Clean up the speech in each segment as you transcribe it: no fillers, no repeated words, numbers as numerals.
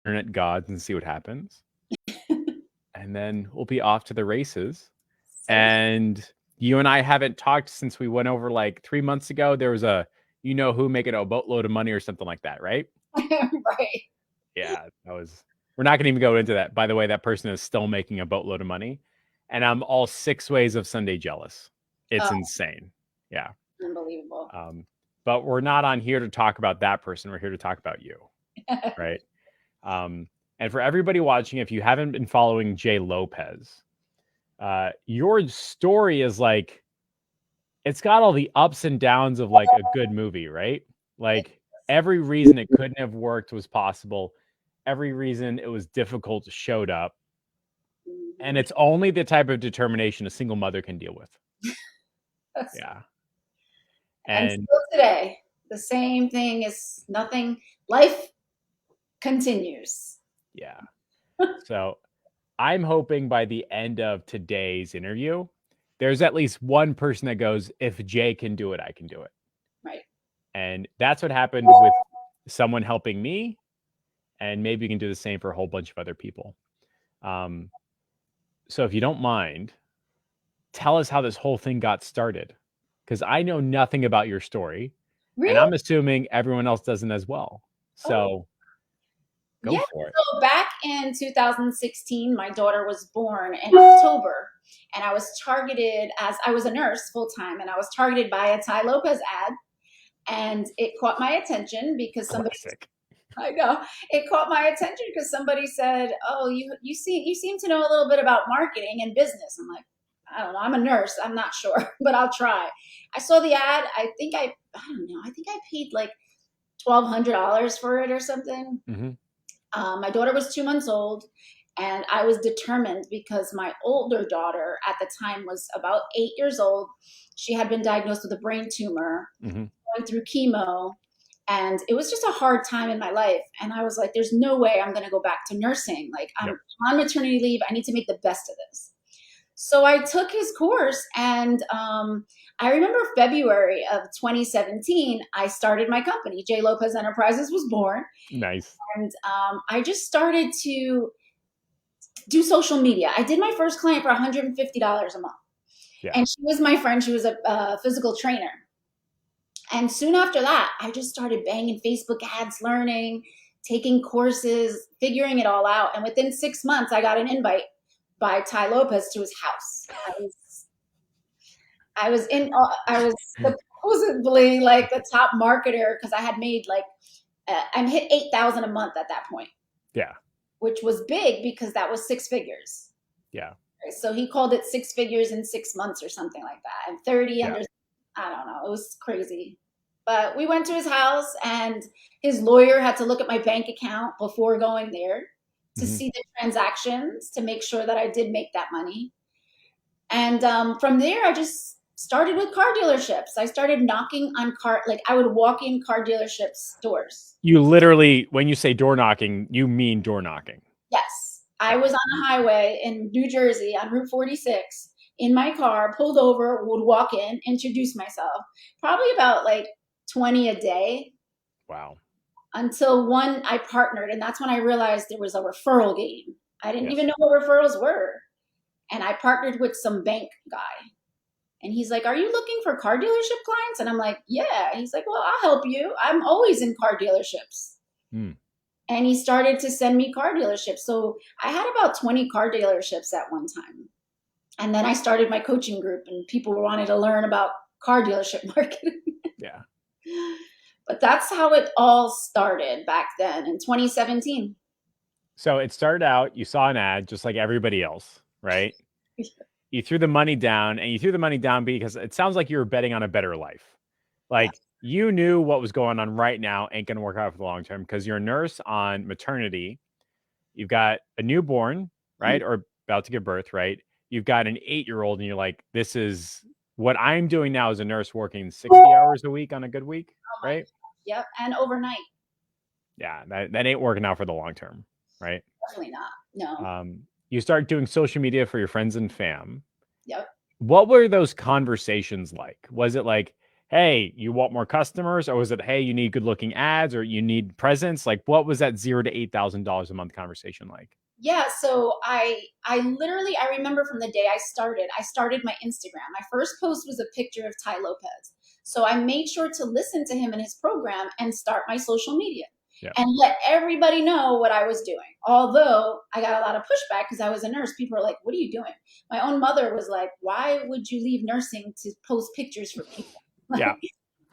internet gods and see what happens. And then we'll be off to the races. So And you and I haven't talked since we went over like 3 months ago. There was a, you know who, making a boatload of money or something like that, right? right. Yeah, that was. We're not going to even go into that. By the way, that person is still making a boatload of money, and I'm all 6 ways of Sunday jealous. It's Oh, insane. Yeah. unbelievable. But we're not on here to talk about that person. We're here to talk about you, right? And for everybody watching, if you haven't been following Jay Lopez, your story is like, it's got all the ups and downs of like a good movie, right? Like every reason it couldn't have worked was possible. Every reason it was difficult showed up. And it's only the type of determination a single mother can deal with. Yeah. And And still today, the same thing is nothing. Life continues. yeah. So I'm hoping by the end of today's interview, there's at least one person that goes, if Jay can do it, I can do it. Right. And that's what happened with someone helping me. And maybe you can do the same for a whole bunch of other people. So if you don't mind, tell us how this whole thing got started. Because I know nothing about your story. And Really? I'm assuming everyone else doesn't as well. Oh, So go yeah. for it. So back in 2016, my daughter was born in October, and I was targeted as I was a nurse full time, and I was targeted by a Ty Lopez ad, and it caught my attention because somebody. Classic. I know it caught my attention because somebody said, "Oh, you seem to know a little bit about marketing and business." I'm like, I don't know. I'm a nurse. I'm not sure, but I'll try. I saw the ad. I don't know. I think I paid like $1,200 for it or something. Mm-hmm. My daughter was 2 months old, and I was determined because my older daughter at the time was about 8 years old. She had been diagnosed with a brain tumor, Mm-hmm. going through chemo, and it was just a hard time in my life. And I was like, there's no way I'm going to go back to nursing. Like, Yep. I'm on maternity leave. I need to make the best of this. So I took his course, and I remember February of 2017, I started my company. J. Lopez Enterprises was born, Nice. and I just started to do social media. I did my first client for $150 a month, Yeah. and she was my friend. She was a physical trainer, and soon after that, I just started banging Facebook ads, learning, taking courses, figuring it all out. And within 6 months, I got an invite by Ty Lopez to his house. I was supposedly like the top marketer because I had made like I'm hit 8,000 a month at that point, Yeah. which was big because that was six figures. Yeah. So he called it six figures in 6 months or something like that. And 30 Yeah. under, I don't know. It was crazy. But we went to his house, and his lawyer had to look at my bank account before going there to Mm-hmm. see the transactions to make sure that I did make that money. And from there, I just started with car dealerships. I started knocking on like I would walk in car dealerships' doors. You literally, when you say door knocking, you mean door knocking. Yes. I was on a highway in New Jersey on Route 46 in my car, pulled over, would walk in, introduce myself. Probably about like 20 a day Wow. until one I partnered. And that's when I realized there was a referral game. I didn't Yes. even know what referrals were. And I partnered with some bank guy. And he's like, "Are you looking for car dealership clients?" And I'm like, "Yeah." He's like, "Well, I'll help you. I'm always in car dealerships." Mm. And he started to send me car dealerships. So I had about 20 car dealerships at one time. And then I started my coaching group, and people wanted to learn about car dealership marketing. Yeah. But that's how it all started back then in 2017. So it started out, you saw an ad just like everybody else, right? You threw the money down, and you threw the money down because it sounds like you were betting on a better life. Yeah. Like you knew what was going on right now ain't going to work out for the long term because you're a nurse on maternity. You've got a newborn, right? Or about to give birth, right? You've got an 8-year-old, and you're like, this is what I'm doing now as a nurse, working 60 hours a week on a good week, Oh my. right? Yep. And overnight. Yeah, that ain't working out for the long term, right? Definitely not. No. You start doing social media for your friends and fam. Yep. What were those conversations like? Was it like, hey, you want more customers? Or was it, hey, you need good looking ads or you need presence? Like, what was that $0 to $8,000 a month conversation like? Yeah, so I literally I remember from the day I started my Instagram. My first post was a picture of Ty Lopez. So I made sure to listen to him in his program and start my social media Yeah. and let everybody know what I was doing. Although I got a lot of pushback because I was a nurse. People were like, "What are you doing?" My own mother was like, "Why would you leave nursing to post pictures for people?" Yeah.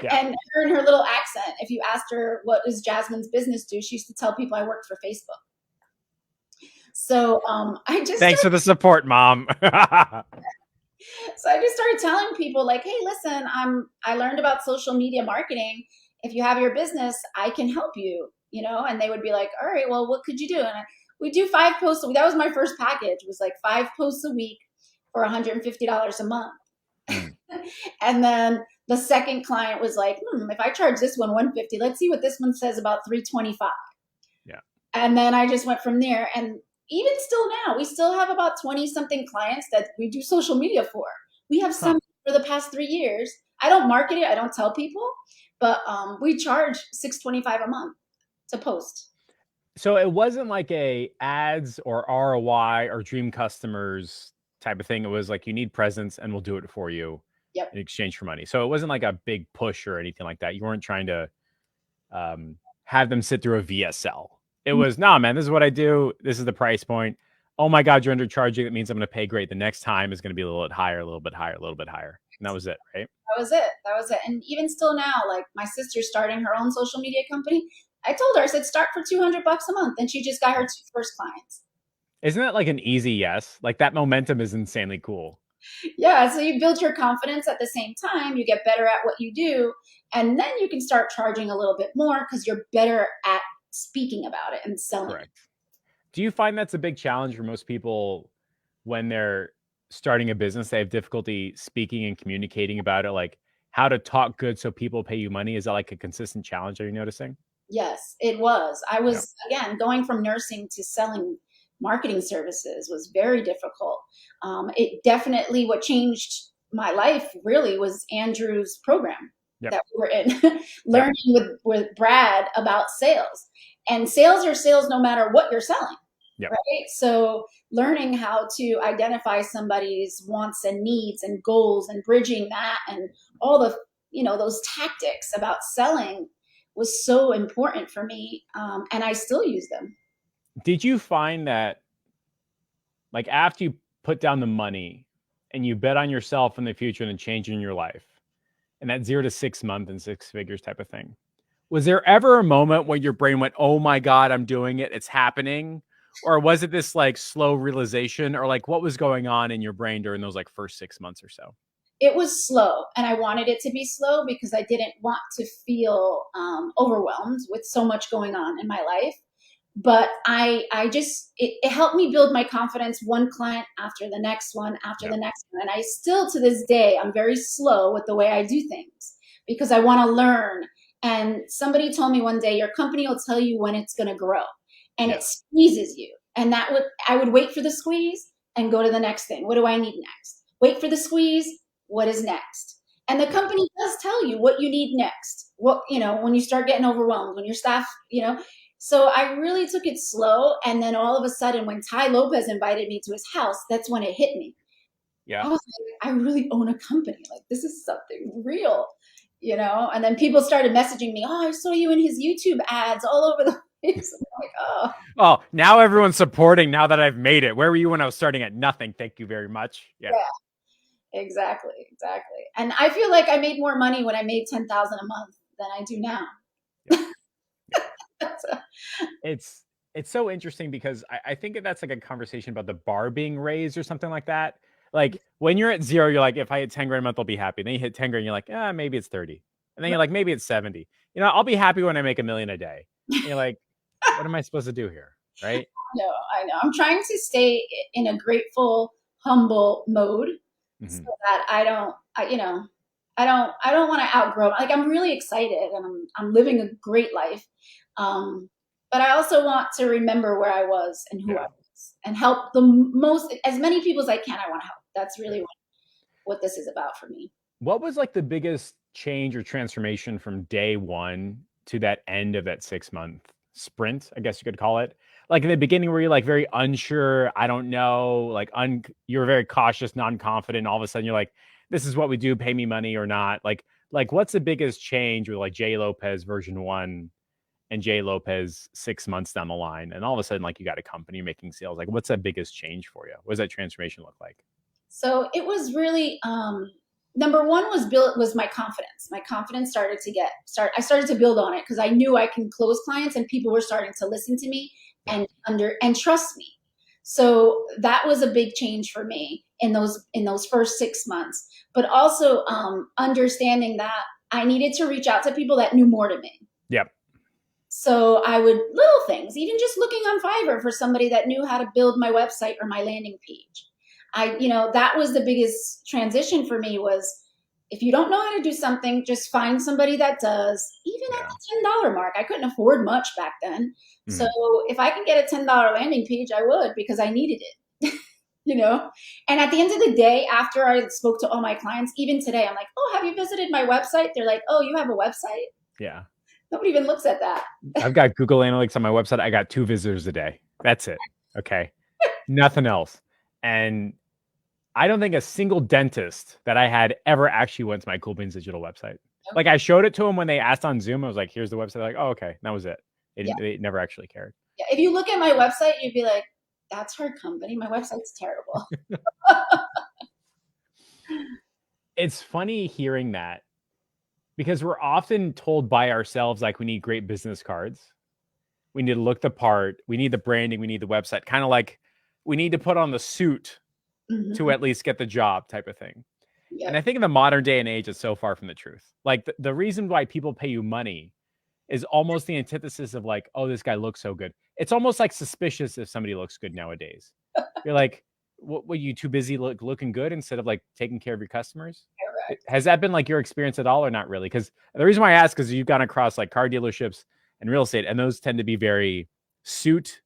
Yeah. And her in her little accent, if you asked her what does Jasmine's business do, she used to tell people I worked for Facebook. So I just Thanks for the support, mom. so I just started telling people like, hey, listen, I learned about social media marketing. If you have your business, I can help you, you know? And they would be like, all right, well, what could you do? And we do 5 posts a week. That was my first package, was like 5 posts a week for $150 a month. And then the second client was like, if I charge this one 150, let's see what this one says about 325. Yeah. And then I just went from there. And even still now, we still have about 20 something clients that we do social media for. We have some for the past 3 years. I don't market it, I don't tell people, but we charge $625 a month to post. So it wasn't like a ads or ROI or dream customers type of thing. It was like, you need presence and we'll do it for you Yep. in exchange for money. So it wasn't like a big push or anything like that. You weren't trying to have them sit through a VSL. It was, nah, man, this is what I do. This is the price point. Oh my God, you're undercharging. That means I'm going to pay great. The next time is going to be a little bit higher, a little bit higher, a little bit higher. And that was it, right? That was it. That was it. And even still now, like my sister's starting her own social media company. I told her, I said, start for $200 a month. And she just got her 2 first clients. Isn't that like an easy yes? Like that momentum is insanely cool. Yeah. So you build your confidence at the same time. You get better at what you do. And then you can start charging a little bit more because you're better at speaking about it and selling. Correct. Do you find that's a big challenge for most people when they're starting a business? They have difficulty speaking and communicating about it, like how to talk good so people pay you money. Is that like a consistent challenge? Are you noticing? Yes, it was. I Yeah. was, again, going from nursing to selling marketing services was very difficult. It definitely, what changed my life really was Andrew's program Yep. that we were in, learning with Brad about sales. And sales are sales no matter what you're selling. Yep. Right. So learning how to identify somebody's wants and needs and goals and bridging that and all the, those tactics about selling was so important for me. And I still use them. Did you find that like after you put down the money and you bet on yourself in the future and the change in your life and that 0 to 6 month and 6 figures type of thing, was there ever a moment where your brain went, oh my God, I'm doing it, it's happening? Or was it this like slow realization, or like what was going on in your brain during those like first 6 months or so? It was slow, and I wanted it to be slow because I didn't want to feel overwhelmed with so much going on in my life. But I just it helped me build my confidence, one client after the next one after the next one. And I still, to this day, I'm very slow with the way I do things because I want to learn. And somebody told me one day, your company will tell you when it's going to grow, and it squeezes you. And I would wait for the squeeze and go to the next thing. What do I need next? Wait for the squeeze. What is next? And the company does tell you what you need next. What, when you start getting overwhelmed, when your staff, so I really took it slow. And then all of a sudden, when Ty Lopez invited me to his house, that's when it hit me. Yeah. I was like, I really own a company. Like, this is something real, And then people started messaging me, oh, I saw you in his YouTube ads all over the place. I'm like, oh. Oh, now everyone's supporting now that I've made it. Where were you when I was starting at nothing? Thank you very much. Yeah. Exactly. And I feel like I made more money when I made 10,000 a month than I do now. It's so interesting because I think that's like a conversation about the bar being raised or something like that. Like when you're at 0, you're like, if I hit 10 grand a month, I'll be happy. Then you hit 10 grand, you're like, maybe it's 30. And then you're like, maybe it's 70. I'll be happy when I make $1 million a day. And you're like, what am I supposed to do here? Right? I know. I'm trying to stay in a grateful, humble mode so that I don't want to outgrow. Like, I'm really excited and I'm living a great life. But I also want to remember where I was and who I was and help as many people as I can. I want to help. That's really what this is about for me. What was like the biggest change or transformation from day one to that end of that 6-month sprint, I guess you could call it? Like in the beginning, where you're like very unsure, I don't know, like you're very cautious, non-confident. All of a sudden, you're like, "This is what we do. Pay me money or not." Like what's the biggest change with like Jay Lopez version 1 and Jay Lopez 6 months down the line, and all of a sudden, like you got a company making sales? Like, what's that biggest change for you? What does that transformation look like? So it was really number one was my confidence. My confidence started to I started to build on it because I knew I can close clients and people were starting to listen to me Yeah. and trust me. So that was a big change for me in those first 6 months. But also understanding that I needed to reach out to people that knew more to me. Yep. So I would little things, even just looking on Fiverr for somebody that knew how to build my website or my landing page. That was the biggest transition for me was if you don't know how to do something, just find somebody that does, even at Yeah. the $10 mark. I couldn't afford much back then. So Mhm. if I can get a $10 landing page, I would because I needed it. And at the end of the day, after I spoke to all my clients, even today, I'm like, oh, have you visited my website? They're like, oh, you have a website? Yeah. Nobody even looks at that. I've got Google Analytics on my website. I got 2 visitors a day. That's it. Okay. Nothing else. And I don't think a single dentist that I had ever actually went to my Cool Beans Digital website. Like I showed it to them when they asked on Zoom. I was like, here's the website. Like, oh, okay. And that was it. Yeah. They never actually cared. Yeah. If you look at my website, you'd be like, that's her company. My website's terrible. It's funny hearing that because we're often told by ourselves, like, we need great business cards. We need to look the part. We need the branding. We need the website. Kind of like we need to put on the suit to at least get the job type of thing. Yep. And I think in the modern day and age, it's so far from the truth. Like the reason why people pay you money is almost the antithesis of like, oh, this guy looks so good. It's almost like suspicious if somebody looks good nowadays. You're like, what were you too busy looking good instead of like taking care of your customers? Correct. Has that been like your experience at all or not really? Because the reason why I ask is you've gone across like car dealerships and real estate, and those tend to be very suit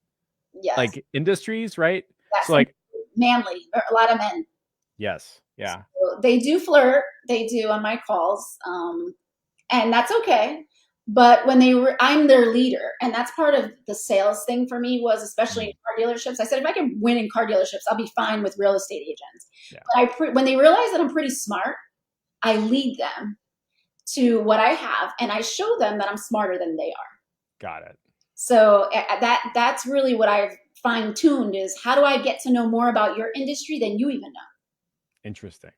Yes. like industries, right? Yes. So like manly, a lot of men. Yes. Yeah. So they do flirt. They do on my calls. And that's okay. But when I'm their leader, and that's part of the sales thing for me was, especially in car dealerships. I said, if I can win in car dealerships, I'll be fine with real estate agents. Yeah. But when they realize that I'm pretty smart, I lead them to what I have, and I show them that I'm smarter than they are. Got it. So that's really what I've fine-tuned is how do I get to know more about your industry than you even know? Interesting.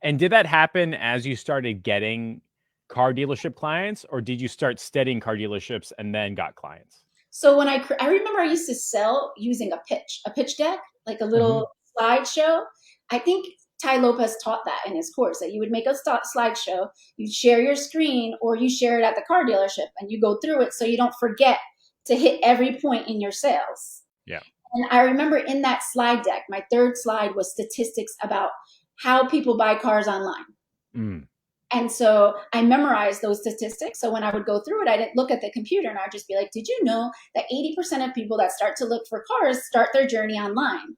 And did that happen as you started getting car dealership clients, or did you start studying car dealerships and then got clients? So when I remember I used to sell using a pitch deck, like a little slideshow. I think Tai Lopez taught that in his course, that you would make a slideshow, you'd share your screen, or you share it at the car dealership and you go through it so you don't forget to hit every point in your sales. Yeah. And I remember in that slide deck, my third slide was statistics about how people buy cars online. And so I memorized those statistics. So when I would go through it, I didn't look at the computer and I'd just be like, did you know that 80% of people that start to look for cars start their journey online?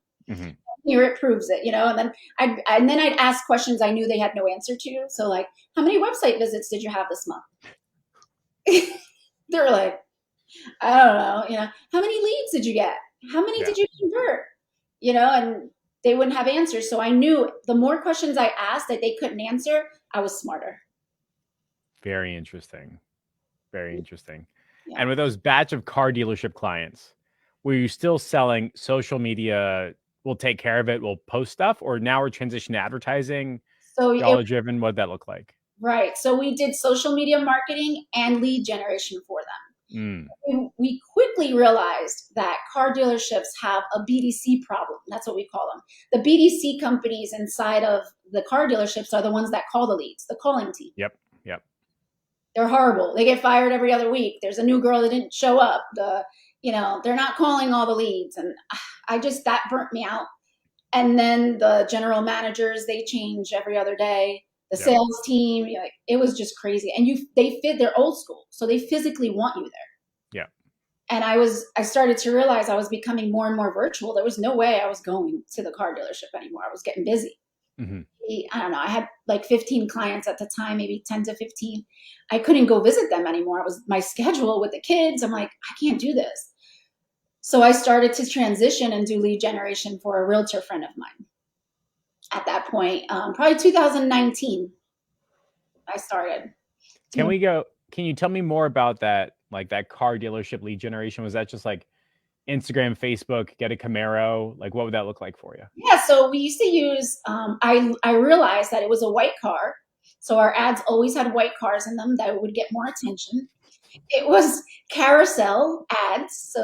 Here it proves it, and then I'd ask questions I knew they had no answer to. So like, how many website visits did you have this month? They were like, I don't know, how many leads did you get? How many did you convert? And they wouldn't have answers. So I knew the more questions I asked that they couldn't answer, I was smarter. Very interesting. Very interesting. Yeah. And with those batch of car dealership clients, were you still selling social media? We'll take care of it. We'll post stuff, or now we're transitioning to advertising, dollar driven. What'd that look like? Right. So we did social media marketing and lead generation for them. We quickly realized that car dealerships have a BDC problem. That's what we call them. The BDC companies inside of the car dealerships are the ones that call the leads, the calling team. Yep. They're horrible. They get fired every other week. There's a new girl that didn't show up. They're not calling all the leads. And that burnt me out. And then the general managers, they change every other day. The sales team, it was just crazy. And they're old school. So they physically want you there. Yeah. And I started to realize I was becoming more and more virtual. There was no way I was going to the car dealership anymore. I was getting busy. I don't know, I had like 15 clients at the time, maybe 10 to 15. I couldn't go visit them anymore. It was my schedule with the kids. I'm like, I can't do this. So I started to transition and do lead generation for a realtor friend of mine. At that point, probably 2019, I started. Can you tell me more about that, like that car dealership lead generation? Was that just like Instagram, Facebook, get a Camaro? Like, what would that look like for you? Yeah, so we used to use, I realized that it was a white car. So our ads always had white cars in them that would get more attention. It was carousel ads.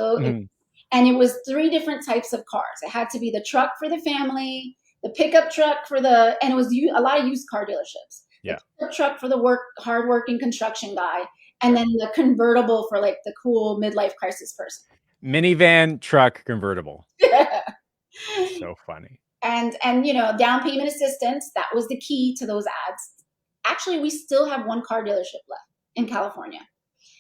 And it was three different types of cars. It had to be the truck for the family, the pickup truck for and it was a lot of used car dealerships. Yeah. The pickup truck for the hardworking construction guy, and then the convertible for like the cool midlife crisis person. Minivan, truck, convertible. So funny. And down payment assistance, that was the key to those ads. Actually, we still have one car dealership left in California.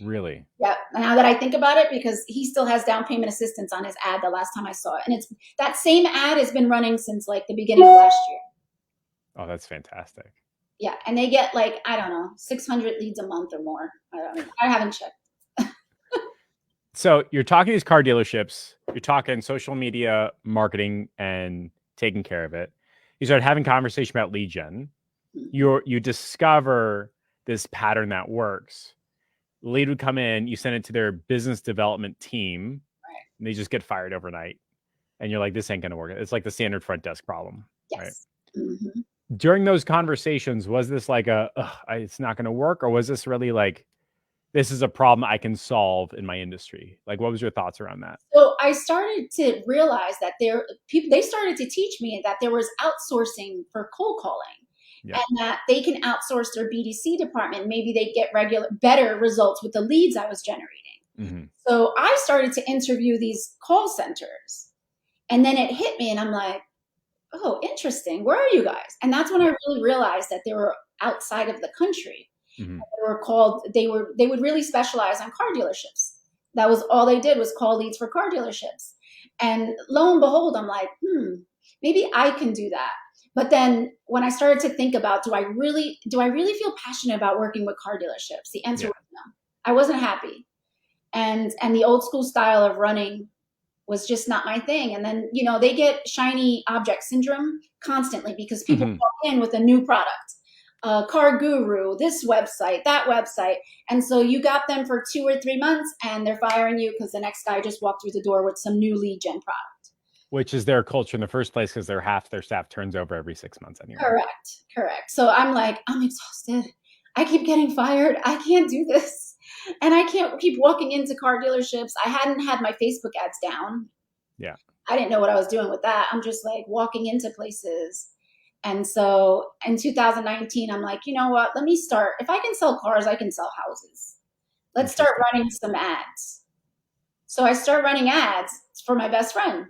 Really? Yeah. Now that I think about it, because he still has down payment assistance on his ad the last time I saw it. And it's that same ad has been running since like the beginning of last year. Oh, that's fantastic. Yeah. And they get like, I don't know, 600 leads a month or more. I haven't checked. So you're talking to these car dealerships, you're talking social media marketing and taking care of it. You start having conversation about lead gen. You discover this pattern that works. The lead would come in, you send it to their business development team, right, and they just get fired overnight. And you're like, this ain't going to work. It's like the standard front desk problem. Yes. Right? Mm-hmm. During those conversations, was this like it's not going to work? Or was this really like, this is a problem I can solve in my industry? Like, what was your thoughts around that? So I started to realize that they started to teach me that there was outsourcing for cold calling. Yeah. And that they can outsource their BDC department. Maybe they get better results with the leads I was generating. Mm-hmm. So I started to interview these call centers, and then it hit me and I'm like, oh, interesting. Where are you guys? And that's when I really realized that they were outside of the country. Mm-hmm. They would really specialize on car dealerships. That was all they did, was call leads for car dealerships. And lo and behold, I'm like, maybe I can do that. But then when I started to think about, do I really feel passionate about working with car dealerships? The answer was no. I wasn't happy. And the old school style of running was just not my thing. And then, they get shiny object syndrome constantly because people walk in with a new product, Car Guru, this website, that website. And so you got them for 2 or 3 months and they're firing you because the next guy just walked through the door with some new lead gen product. Which is their culture in the first place, because half their staff turns over every 6 months anyway. Correct. So I'm like, I'm exhausted. I keep getting fired. I can't do this. And I can't keep walking into car dealerships. I hadn't had my Facebook ads down. Yeah. I didn't know what I was doing with that. I'm just like walking into places. And so in 2019, I'm like, you know what? Let me start. If I can sell cars, I can sell houses. Let's start running some ads. So I start running ads for my best friend.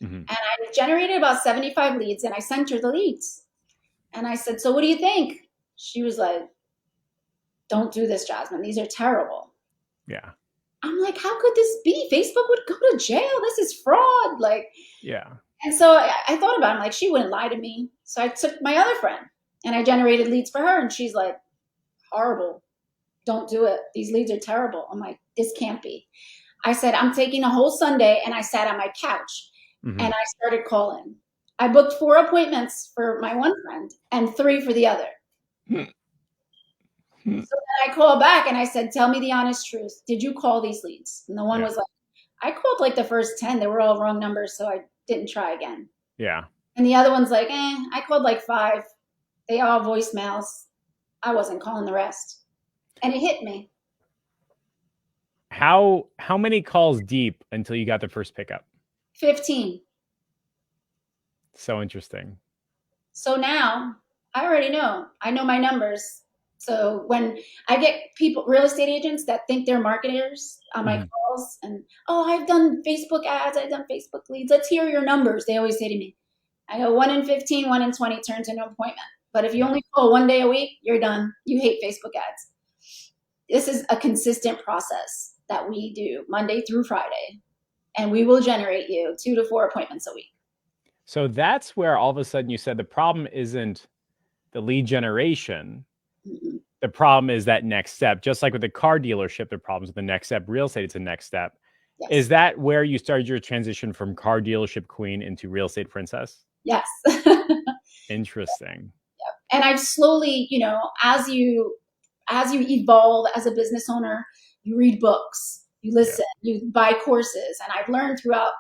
Mm-hmm. And I generated about 75 leads and I sent her the leads. And I said, so what do you think? She was like, don't do this, Jasmine. These are terrible. Yeah. I'm like, how could this be? Facebook would go to jail. This is fraud. Like, yeah. And so I thought about it. I'm like, she wouldn't lie to me. So I took my other friend and I generated leads for her. And she's like, horrible. Don't do it. These leads are terrible. I'm like, this can't be. I said, I'm taking a whole Sunday, and I sat on my couch. Mm-hmm. And I started calling. I booked 4 appointments for my one friend and 3 for the other. So then I called back and I said, tell me the honest truth. Did you call these leads? And the one was like, I called like the first 10. They were all wrong numbers, so I didn't try again. Yeah. And the other one's like, I called like 5. They all voicemails. I wasn't calling the rest. And it hit me. How many calls deep until you got the first pickup? 15. So interesting. So now I already know. I know my numbers. So when I get real estate agents that think they're marketers on my calls and, I've done Facebook ads, I've done Facebook leads. Let's hear your numbers. They always say to me, I go 1 in 15, 1 in 20 turns into an appointment. But if you only call 1 day a week, you're done. You hate Facebook ads. This is a consistent process that we do Monday through Friday. And we will generate you 2 to 4 appointments a week. So that's where all of a sudden you said the problem isn't the lead generation. Mhm. The problem is that next step. Just like with the car dealership, the problems with the next step. Real estate, it's a next step. Is Yes. that where you started your transition from car dealership queen into real estate princess? Yes. Interesting. And I've slowly, as you evolve as a business owner, you read books, you Yeah. listen, you buy courses, and I've learned throughout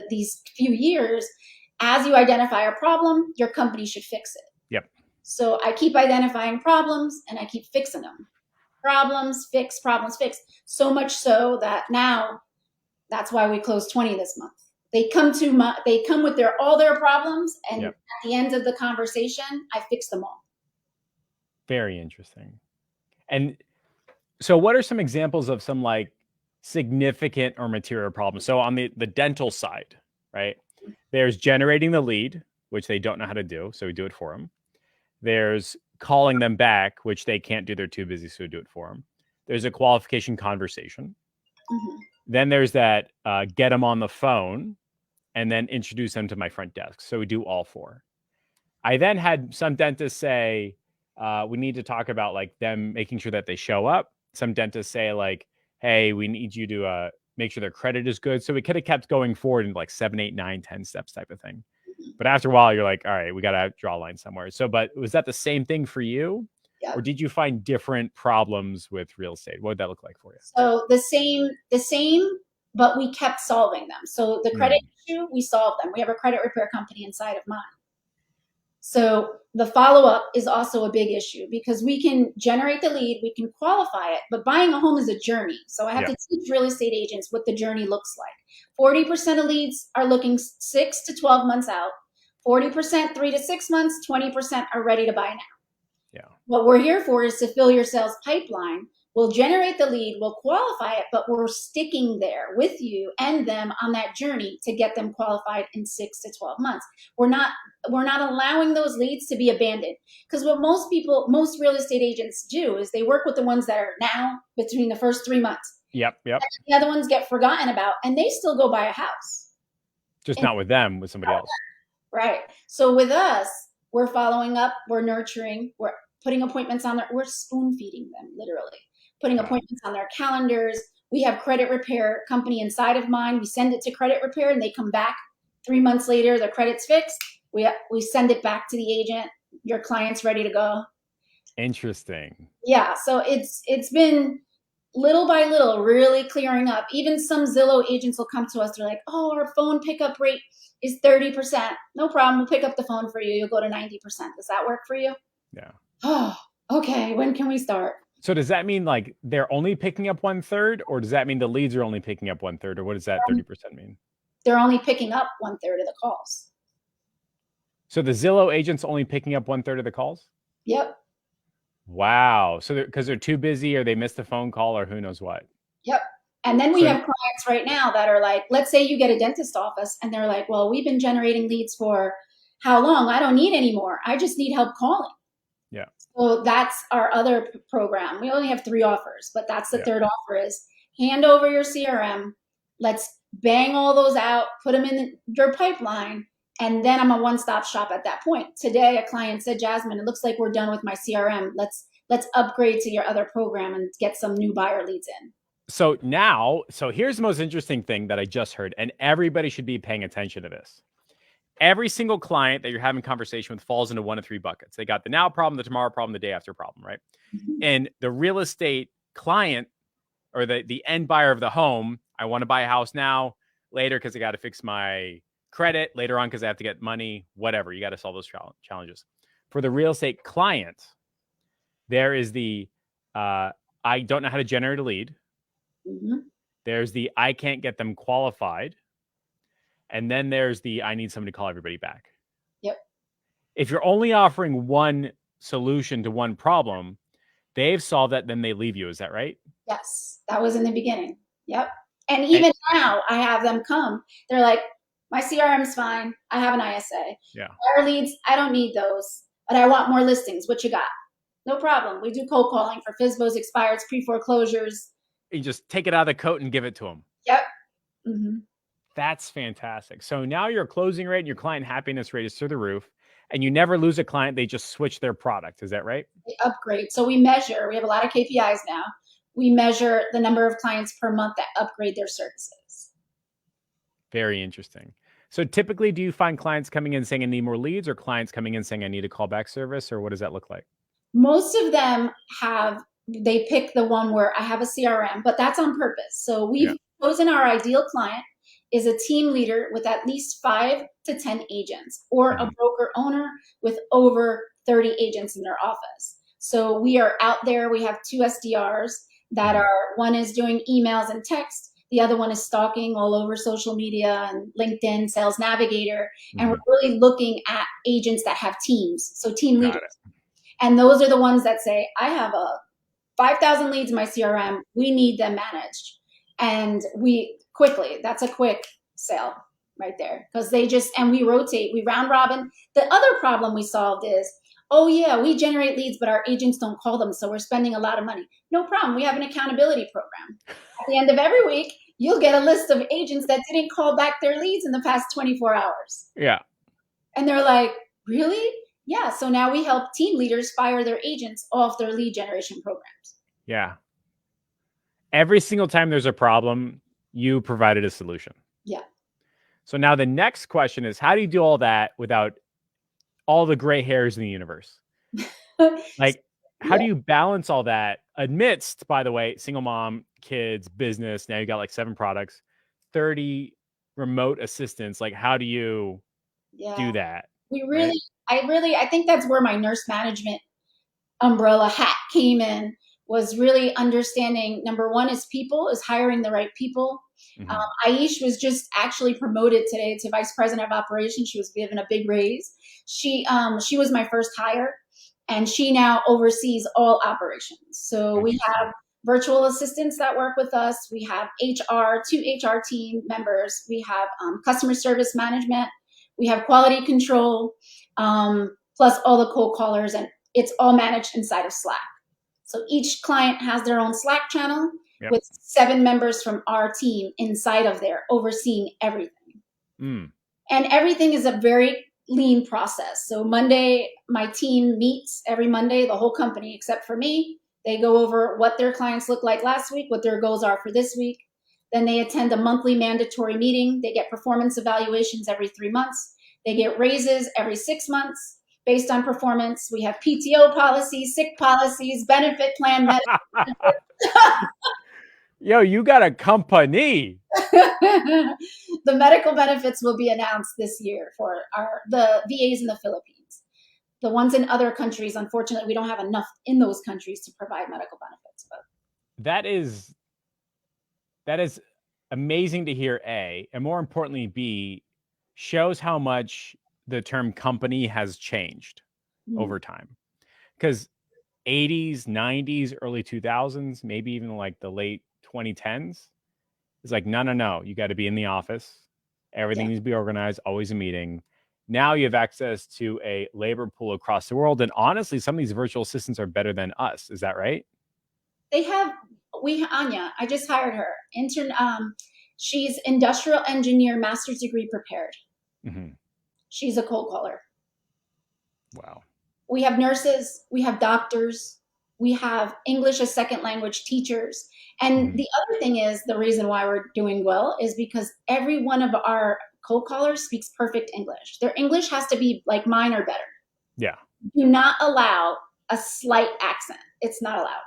these few years, as you identify a problem, your company should fix it. Yep. So I keep identifying problems and I keep fixing them. Problems fix, problems fix. So much so that now that's why we closed 20 this month. They come with all their problems, and Yep. at the end of the conversation, I fix them all. Very interesting. And so what are some examples of some like significant or material problems? So on the dental side, right? There's generating the lead, which they don't know how to do, so we do it for them. There's calling them back, which they can't do, they're too busy, so we do it for them. There's a qualification conversation. Mhm. Then there's that get them on the phone and then introduce them to my front desk. So we do all four. I then had some dentists say, we need to talk about like them making sure that they show up. Some dentists say like, hey, we need you to make sure their credit is good. So we could have kept going forward in like 7, 8, 9, 10 steps type of thing. But after a while, you're like, all right, we got to draw a line somewhere. So, but was that the same thing for you? Yeah. Or did you find different problems with real estate? What did that look like for you? So the same, but we kept solving them. So the credit issue, we solved them. We have a credit repair company inside of mine. So the follow-up is also a big issue because we can generate the lead, we can qualify it, but buying a home is a journey. So I have to teach real estate agents what the journey looks like. 40% of leads are looking 6 to 12 months out. 40% 3 to 6 months, 20% are ready to buy now. Yeah. What we're here for is to fill your sales pipeline. We'll generate the lead, we'll qualify it, but we're sticking there with you and them on that journey to get them qualified in 6 to 12 months. We're not allowing those leads to be abandoned, because what most real estate agents do is they work with the ones that are now between the first 3 months. Yep. The other ones get forgotten about, and they still go buy a house. Just not with them, with somebody else. Right. So with us, we're following up, we're nurturing, we're putting appointments on we're spoon feeding them, literally. Putting appointments on their calendars. We have credit repair company inside of mine. We send it to credit repair and they come back 3 months later, their credit's fixed. We send it back to the agent. Your client's ready to go. Interesting. Yeah. So it's been little by little really clearing up. Even some Zillow agents will come to us. They're like, oh, our phone pickup rate is 30%. No problem. We'll pick up the phone for you. You'll go to 90%. Does that work for you? Yeah. Oh, okay. When can we start? So does that mean like they're only picking up 1/3, or does that mean the leads are only picking up 1/3, or what does that 30% mean? They're only picking up 1/3 of the calls. So the Zillow agent's only picking up 1/3 of the calls? Yep. Wow. So because they're too busy, or they missed a phone call, or who knows what. Yep. And then we have clients right now that are like, let's say you get a dentist office and they're like, well, we've been generating leads for how long? I don't need any more. I just need help calling. Yeah. So that's our other program. We only have 3 offers, but that's the third offer is hand over your CRM. Let's bang all those out, put them in your pipeline. And then I'm a one-stop shop at that point. Today, a client said, Jasmine, it looks like we're done with my CRM. Let's upgrade to your other program and get some new buyer leads in. So here's the most interesting thing that I just heard, and everybody should be paying attention to this. Every single client that you're having conversation with falls into one of 3 buckets. They got the now problem, the tomorrow problem, the day after problem, right? Mm-hmm. And the real estate client, or the end buyer of the home, I want to buy a house now, later because I got to fix my credit, later on because I have to get money, whatever. You got to solve those challenges. For the real estate client, there is the I don't know how to generate a lead. Mm-hmm. There's the I can't get them qualified. And then there's the I need somebody to call everybody back. Yep. If you're only offering one solution to one problem, they've solved that, then they leave you. Is that right? Yes. That was in the beginning. Yep. And even now I have them come. They're like, my CRM's fine. I have an ISA. Yeah. Buyer leads, I don't need those, but I want more listings. What you got? No problem. We do cold calling for FSBOs, expireds, pre-foreclosures. You just take it out of the coat and give it to them. Yep. Mm-hmm. That's fantastic. So now your closing rate and your client happiness rate is through the roof. And you never lose a client. They just switch their product. Is that right? They upgrade. So we have a lot of KPIs now. We measure the number of clients per month that upgrade their services. Very interesting. So typically, do you find clients coming in saying I need more leads, or clients coming in saying I need a callback service, or what does that look like? Most of them they pick the one where I have a CRM, but that's on purpose. So we've chosen our ideal client is a team leader with at least 5 to 10 agents, or a broker owner with over 30 agents in their office. So we are out there. We have 2 SDRs that one is doing emails and text. The other one is stalking all over social media and LinkedIn, Sales Navigator. And we're really looking at agents that have teams. So team leaders. And those are the ones that say, I have 5,000 leads in my CRM. We need them managed. And that's a quick sale right there. Because and we rotate, we round robin. The other problem we solved is, oh yeah, we generate leads, but our agents don't call them. So we're spending a lot of money. No problem. We have an accountability program. At the end of every week, you'll get a list of agents that didn't call back their leads in the past 24 hours. Yeah. And they're like, really? Yeah. So now we help team leaders fire their agents off their lead generation programs. Yeah. Every single time there's a problem, you provided a solution. Yeah. So now the next question is, how do you do all that without all the gray hairs in the universe? Like, how do you balance all that amidst, by the way, single mom, kids, business? Now you got like 7 products, 30 remote assistants. Like, how do you do that? I think that's where my nurse management umbrella hat came in, was really understanding, number one is hiring the right people. Aish was just actually promoted today to vice president of operations. She was given a big raise. She was my first hire, and she now oversees all operations. So we have virtual assistants that work with us. We have 2 HR team members. We have customer service management. We have quality control, plus all the cold callers, and it's all managed inside of Slack. So each client has their own Slack channel with 7 members from our team inside of there overseeing everything. And everything is a very lean process. So Monday, my team meets every Monday, the whole company except for me. They go over what their clients look like last week, what their goals are for this week. Then they attend a monthly mandatory meeting. They get performance evaluations every 3 months. They get raises every 6 months based on performance. We have PTO policies, sick policies, benefit plan. Yo, you got a company. The medical benefits will be announced this year for the VAs in the Philippines. The ones in other countries, unfortunately, we don't have enough in those countries to provide medical benefits. But that is amazing to hear, A, and more importantly, B, shows how much the term company has changed over time. Because 80s, 90s, early 2000s, maybe even like the late 2010s, it's like, no, you got to be in the office. Everything needs to be organized, always a meeting. Now you have access to a labor pool across the world. And honestly, some of these virtual assistants are better than us. Is that right? Anya, I just hired her. She's industrial engineer, master's degree prepared. She's a cold caller. Wow. We have nurses, we have doctors, we have English as second language teachers. And the other thing is, the reason why we're doing well is because every one of our cold callers speaks perfect English. Their English has to be like mine or better. Yeah. Do not allow a slight accent. It's not allowed.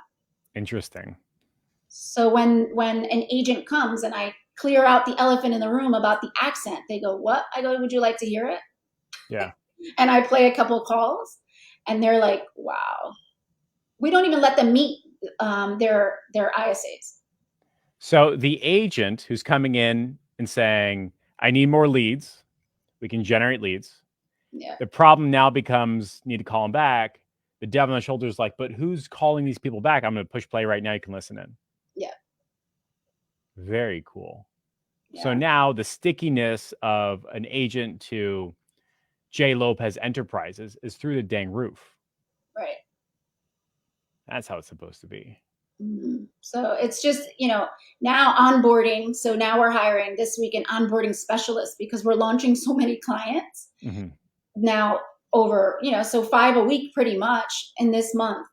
Interesting. So when an agent comes and I clear out the elephant in the room about the accent, they go, what? I go, would you like to hear it? Yeah. And I play a couple of calls and they're like, wow. We don't even let them meet their ISAs. So the agent who's coming in and saying, I need more leads, we can generate leads. Yeah. The problem now becomes, need to call them back. The devil on the shoulder is like, but who's calling these people back? I'm going to push play right now. You can listen in. Yeah. Very cool. Yeah. So now the stickiness of an agent to J. Lopez Enterprises is through the dang roof. Right. That's how it's supposed to be. So it's just, now onboarding. So now we're hiring this week an onboarding specialist because we're launching so many clients. Now over, so 5 a week pretty much in this month.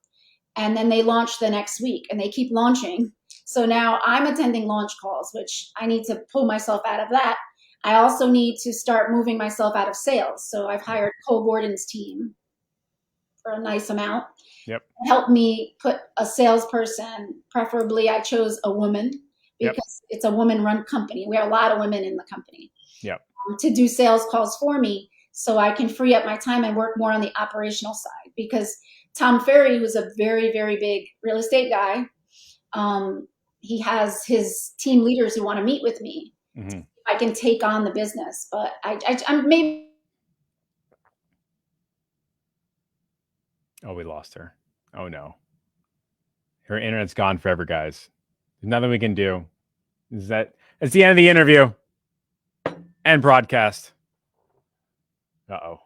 And then they launch the next week and they keep launching. So now I'm attending launch calls, which I need to pull myself out of that. I also need to start moving myself out of sales. So I've hired Cole Gordon's team for a nice amount. Yep. Help me put a salesperson, preferably I chose a woman because it's a woman-run company. We have a lot of women in the company. Yep. To do sales calls for me so I can free up my time and work more on the operational side. Because Tom Ferry, who's a very, very big real estate guy, he has his team leaders who want to meet with me. Mm-hmm. I can take on the business, but I'm maybe. Oh, we lost her. Oh no. Her internet's gone forever, guys. There's nothing we can do. It's the end of the interview and broadcast. Uh-oh.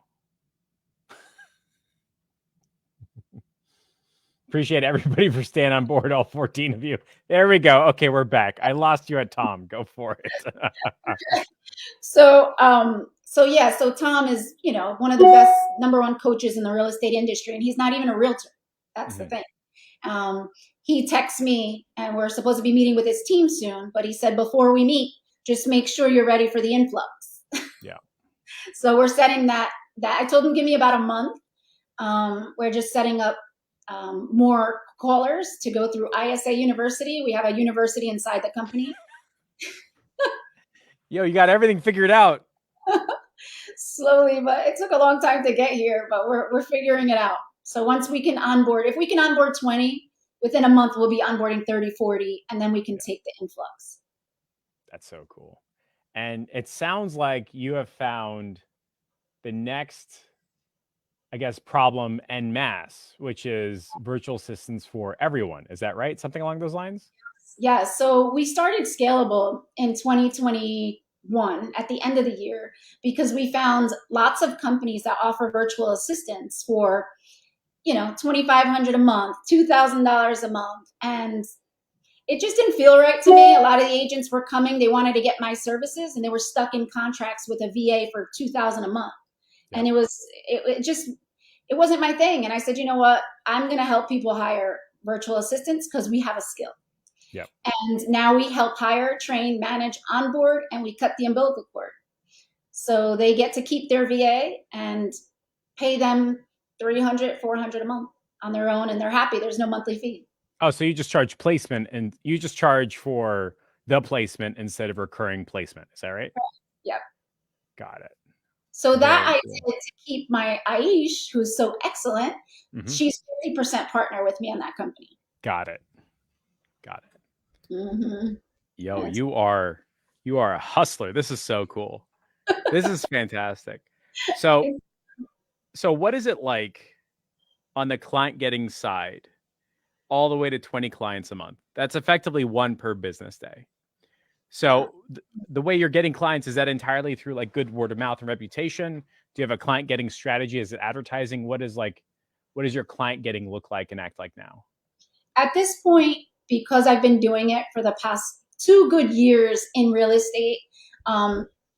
Appreciate everybody for staying on board, all 14 of you. There we go. Okay, we're back. I lost you at Tom. Go for it. So Tom is, one of the best number one coaches in the real estate industry, and he's not even a realtor. That's the thing. He texts me, and we're supposed to be meeting with his team soon, but he said, before we meet, just make sure you're ready for the influx. Yeah. So we're setting that I told him, give me about a month. We're just setting up more callers to go through ISA University. We have a university inside the company. Yo, you got everything figured out. Slowly, but it took a long time to get here, but we're figuring it out. So once we can onboard, if we can onboard 20, within a month, we'll be onboarding 30, 40, and then we can take the influx. That's so cool. And it sounds like you have found the next, I guess, problem en masse, which is virtual assistants for everyone. Is that right? Something along those lines? Yeah. So we started Scalable in 2021 at the end of the year because we found lots of companies that offer virtual assistants for, $2,500 a month, $2,000 a month. And it just didn't feel right to me. A lot of the agents were coming, they wanted to get my services, and they were stuck in contracts with a VA for $2,000 a month. Yeah. And it wasn't my thing. And I said, you know what? I'm going to help people hire virtual assistants because we have a skill. Yep. And now we help hire, train, manage, onboard, and we cut the umbilical cord. So they get to keep their VA and pay them $300, $400 a month on their own, and they're happy. There's no monthly fee. Oh, so you just charge placement, and you just charge for the placement instead of recurring placement. Is that right? Yep. Got it. So that I did to keep my Aish, who's so excellent. Mm-hmm. She's 50% partner with me on that company. Got it. Mm-hmm. Yo, yes. You are a hustler. This is so cool. This is fantastic. So what is it like on the client getting side all the way to 20 clients a month? That's effectively one per business day. So the way you're getting clients, is that entirely through like good word of mouth and reputation? Do you have a client getting strategy? Is it advertising? What does your client getting look like and act like now? At this point, because I've been doing it for the past 2 good years in real estate,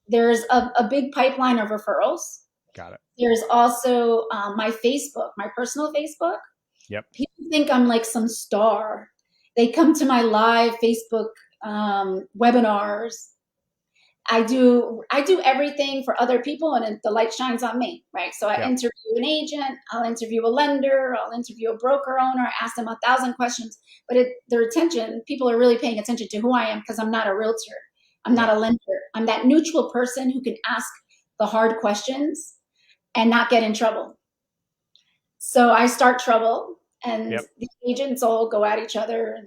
there's a big pipeline of referrals. Got it. There's also my Facebook, my personal Facebook. Yep. People think I'm like some star. They come to my live Facebook webinars. I do everything for other people, and the light shines on me, right? So I interview an agent, I'll interview a lender, I'll interview a broker owner, ask them 1,000 questions. But people are really paying attention to who I am because I'm not a realtor. I'm not a lender. I'm that neutral person who can ask the hard questions and not get in trouble. So I start trouble, and the agents all go at each other,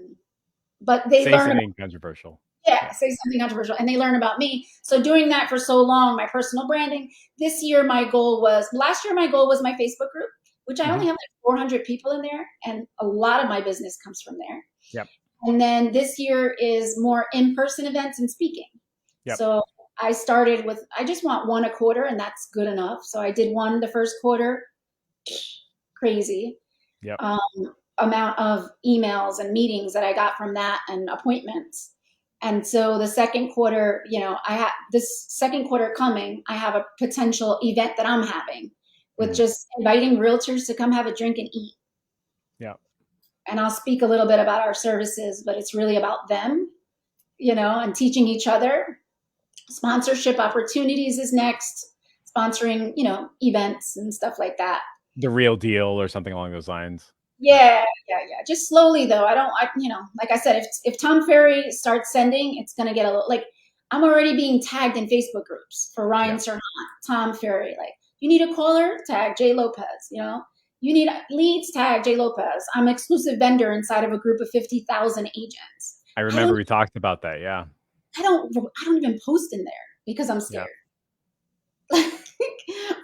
but they learn something controversial. Yeah, say something controversial, and they learn about me. So doing that for so long, my personal branding. Last year my goal was my Facebook group, which I only have like 400 people in there, and a lot of my business comes from there. Yep. And then this year is more in-person events and speaking. Yep. So I started with, I just want one a quarter, and that's good enough. So I did one the first quarter, crazy. Yep. Amount of emails and meetings that I got from that, and appointments. And so the second quarter, I have this second quarter coming, I have a potential event that I'm having with just inviting realtors to come have a drink and eat. Yeah. And I'll speak a little bit about our services, but it's really about them, and teaching each other. Sponsorship opportunities is next, sponsoring, events and stuff like that. The Real Deal or something along those lines. Yeah. Just slowly though. Like I said, if Tom Ferry starts sending, it's going to get a little, like, I'm already being tagged in Facebook groups for Ryan Serhant, Tom Ferry. Like, you need a caller? Tag Jay Lopez, You need leads? Tag Jay Lopez. I'm an exclusive vendor inside of a group of 50,000 agents. I remember we talked about that. Yeah. I don't even post in there because I'm scared. Yeah.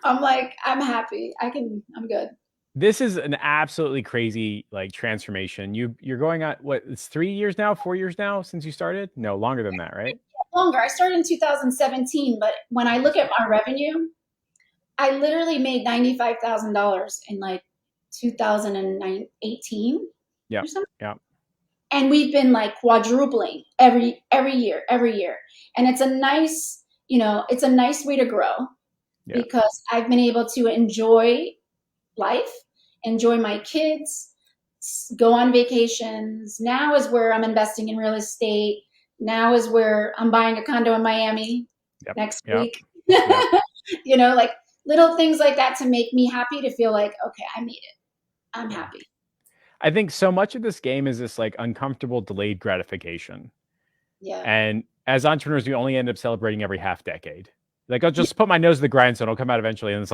I'm like, I'm happy. I'm good. This is an absolutely crazy transformation. You're going on it's 3 years now, 4 years now since you started? No, longer than that, right? Longer. I started in 2017, but when I look at my revenue, I literally made $95,000 in 2018. Yeah. Or something. Yeah. And we've been quadrupling every year. And it's a nice, it's a nice way to grow because I've been able to enjoy life, enjoy my kids, go on vacations. Now is where I'm investing in real estate. Now is where I'm buying a condo in Miami next week. Little things like that to make me happy, to feel like, okay, I made it. I'm happy. I think so much of this game is this uncomfortable delayed gratification. Yeah. And as entrepreneurs, we only end up celebrating every half decade. I'll just put my nose to the grindstone. It'll come out eventually. And it's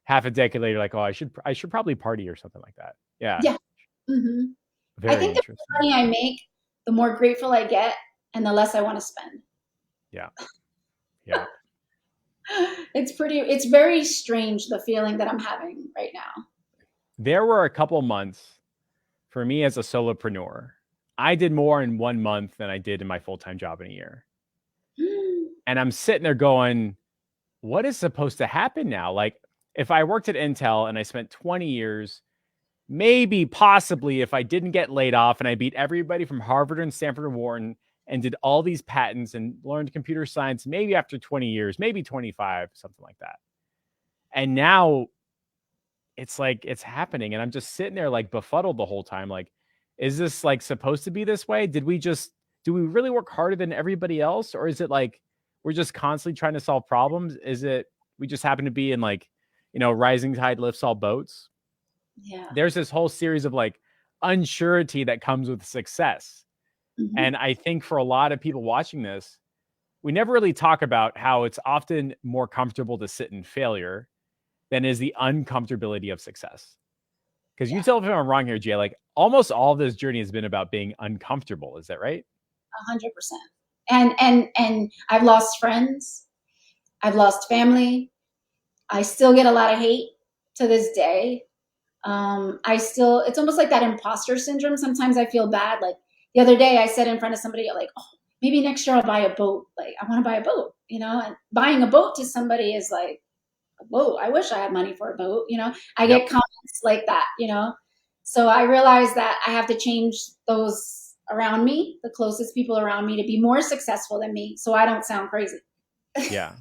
half a decade later, oh, I should probably party or something like that. Yeah. Yeah. Mm-hmm. I think the more money I make, the more grateful I get and the less I want to spend. Yeah. Yeah. It's very strange, the feeling that I'm having right now. There were a couple months for me as a solopreneur. I did more in 1 month than I did in my full-time job in a year. And I'm sitting there going, what is supposed to happen now? If I worked at Intel and I spent 20 years, maybe possibly if I didn't get laid off and I beat everybody from Harvard and Stanford and Wharton and did all these patents and learned computer science, maybe after 20 years, maybe 25, something like that. And now it's it's happening. And I'm just sitting there befuddled the whole time. Is this supposed to be this way? Do we really work harder than everybody else? Or is it we're just constantly trying to solve problems? Is it we just happen to be in rising tide lifts all boats? Yeah. There's this whole series of unsurety that comes with success. Mm-hmm. And I think for a lot of people watching this, we never really talk about how it's often more comfortable to sit in failure than is the uncomfortability of success. Because you tell me if I'm wrong here, Jay, almost all of this journey has been about being uncomfortable. Is that right? 100%. And I've lost friends. I've lost family. I still get a lot of hate to this day. It's almost like that imposter syndrome. Sometimes I feel bad. The other day I said in front of somebody, oh, maybe next year I'll buy a boat. I want to buy a boat, and buying a boat to somebody is whoa, I wish I had money for a boat. I get comments like that, so I realized that I have to change those around me, the closest people around me, to be more successful than me. So I don't sound crazy. Yeah.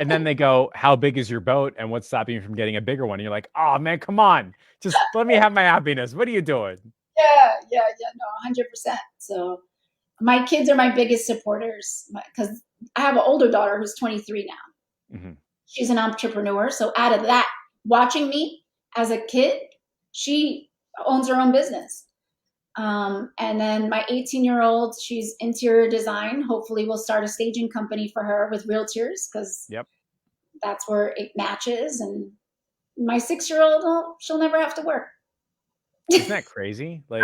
And then they go, how big is your boat? And what's stopping you from getting a bigger one? And you're like, oh man, come on. Just let me have my happiness. What are you doing? Yeah. No, 100%. So my kids are my biggest supporters because I have an older daughter who's 23 now. Mm-hmm. She's an entrepreneur. So out of that, watching me as a kid, she owns her own business. And then my 18-year-old, she's interior design. Hopefully we'll start a staging company for her with realtors because that's where it matches. And my 6-year-old, well, she'll never have to work. Isn't that crazy? What?